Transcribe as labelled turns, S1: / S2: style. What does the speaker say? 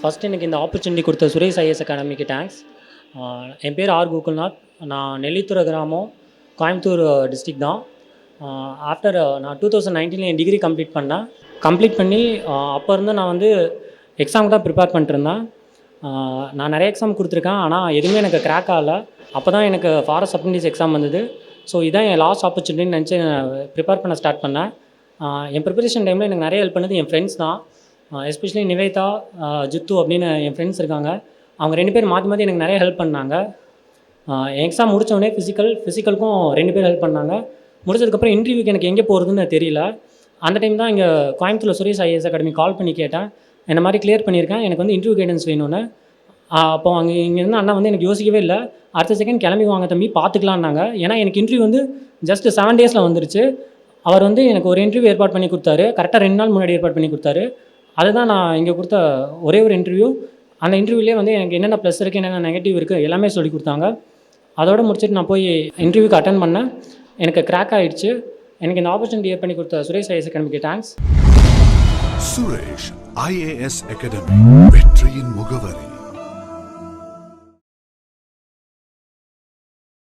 S1: First எனக்கு இந்த opportunity கொடுத்த சுரேஷ் ஐஏஎஸ் அகாடமிக்கு தேங்க்ஸ். என் பேர் ஆர் கோகுல்நாத். நான் நெல்லித்துறை கிராமம், கோயம்புத்தூர் டிஸ்ட்ரிக் தான். ஆஃப்டர் நான் 2019 என் டிகிரி கம்ப்ளீட் பண்ணி அப்போ இருந்து நான் வந்து எக்ஸாமுக்கு தான் ப்ரிப்பேர் பண்ணிட்டுருந்தேன். நான் நிறைய எக்ஸாம் கொடுத்துருக்கேன், ஆனால் எதுவுமே எனக்கு கிராக் ஆகலை. அப்போ தான் எனக்கு ஃபாரஸ்ட் அப்ரண்டிஸ் எக்ஸாம் வந்தது. ஸோ இதான் என் லாஸ்ட் ஆப்பர்ச்சுனிட்டின்னு நினச்சி ப்ரிப்பேர் பண்ண ஸ்டார்ட் பண்ணேன். என் ப்ரிப்பரேஷன் டைமில் எனக்கு நிறைய ஹெல்ப் பண்ணது என் ஃப்ரெண்ட்ஸ் தான். எஸ்பெஷலி நிவேதா, ஜித்து அப்படின்னு என் ஃப்ரெண்ட்ஸ் இருக்காங்க. அவங்க 2 பேர் மாற்றி எனக்கு நிறைய ஹெல்ப் பண்ணாங்க. என் எக்ஸாம் முடித்தோடனே ஃபிசிக்கலுக்கும் 2 பேர் ஹெல்ப் பண்ணாங்க. முடிச்சதுக்கப்புறம் இன்டர்வியூக்கு எனக்கு எங்கே போகிறதுன்னு தெரியல. அந்த டைம் தான் இங்கே கோயம்புத்தூரில் சுரேஷ் ஐஏஎஸ் அகாடமி கால் பண்ணி கேட்டேன், இந்த மாதிரி கிளியர் பண்ணியிருக்கேன், எனக்கு வந்து இன்டர்வியூ கைடன்ஸ் வேணும்னு. அப்போ இங்கேருந்து அண்ணா வந்து எனக்கு யோசிக்கவே இல்லை, அடுத்த செகண்ட் கிளம்பி வாங்க தம்பி பார்த்துக்கலான்னாங்க. ஏன்னா எனக்கு இன்டர்வியூ வந்து ஜஸ்ட் 7 டேஸில் வந்துருச்சு. அவர் வந்து எனக்கு ஒரு இன்டர்வியூ ஏற்பாடு பண்ணி கொடுத்தாரு. கரெக்டாக 2 நாள் முன்னாடி ஏற்பாடு பண்ணி கொடுத்தாரு. அதுதான் நான் இங்கே கொடுத்த ஒரே ஒரு இன்டர்வியூ. அந்த இன்டர்வியூலேயே வந்து எனக்கு என்னென்ன ப்ளஸ் இருக்குது, என்னென்ன நெகட்டிவ் இருக்குது எல்லாமே சொல்லி கொடுத்தாங்க. அதோடு முடிச்சுட்டு நான் போய் இன்டர்வியூக்கு அட்டன் பண்ணேன். எனக்கு கிராக் ஆகிடுச்சு. எனக்கு இந்த ஆப்பர்ச்சுனிட்டி பண்ணி கொடுத்த சுரேஷ் ஐஏஎஸ் அகாடமிக்கு தேங்க்ஸ்.
S2: சுரேஷ் ஐஏஎஸ் அகாடமி, வெற்றியின் முகவரி.